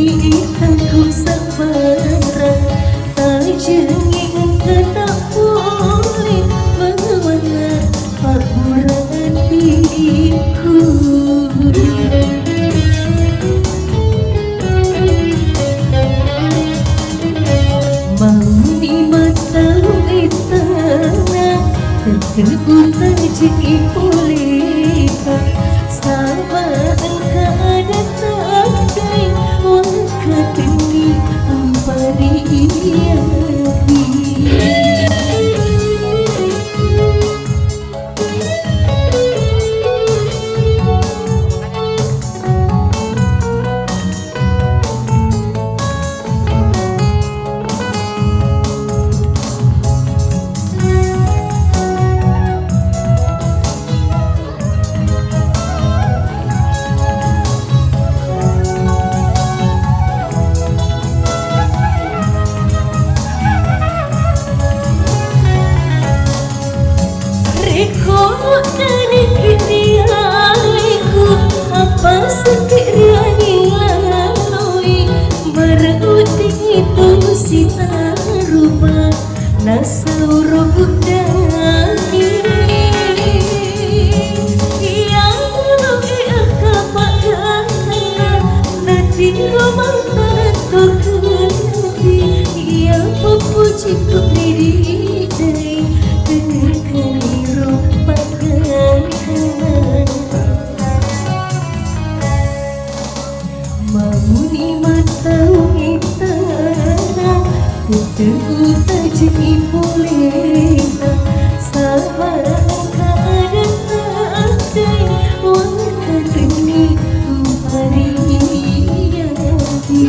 aku sabara tak jenging tak boleh mengawana paburan diriku. Mami mata itana terbuta jadi boleh sama engkau ada takdai wakatini ampari iyadi. Dari kirialiku apa sekiranya lalui beruting itu sita rupa nasauro budani yang lebih akapakan nanti rumah terhenti yang memuji diri dari keliru Mamuni mata itana terbuta jadi boleh sama engkau ada takdai wakatini ampari iyadi.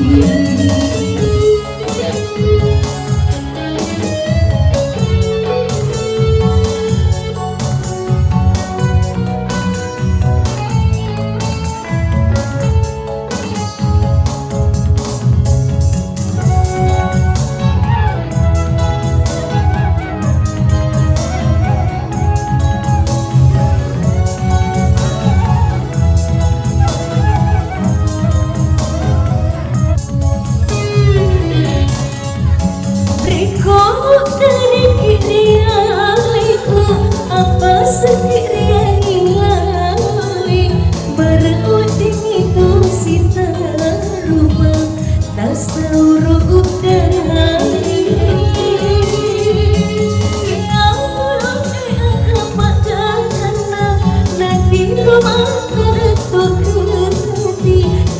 Dari kirialiku apa sekiranya lalui beruting itu sita rupa tasauro udari yang lebih akapakan nanti rumah tertutup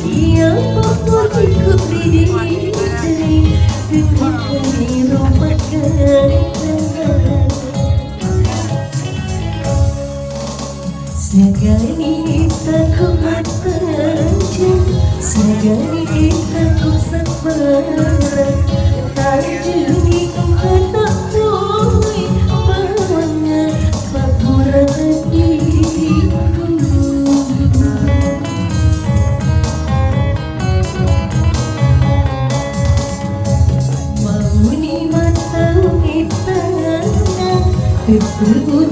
yang memujiku diri Segani aku bertancung, segani aku sabara tak jenging tak boleh bawana paburan diriku. Mamuni mata itana terbuta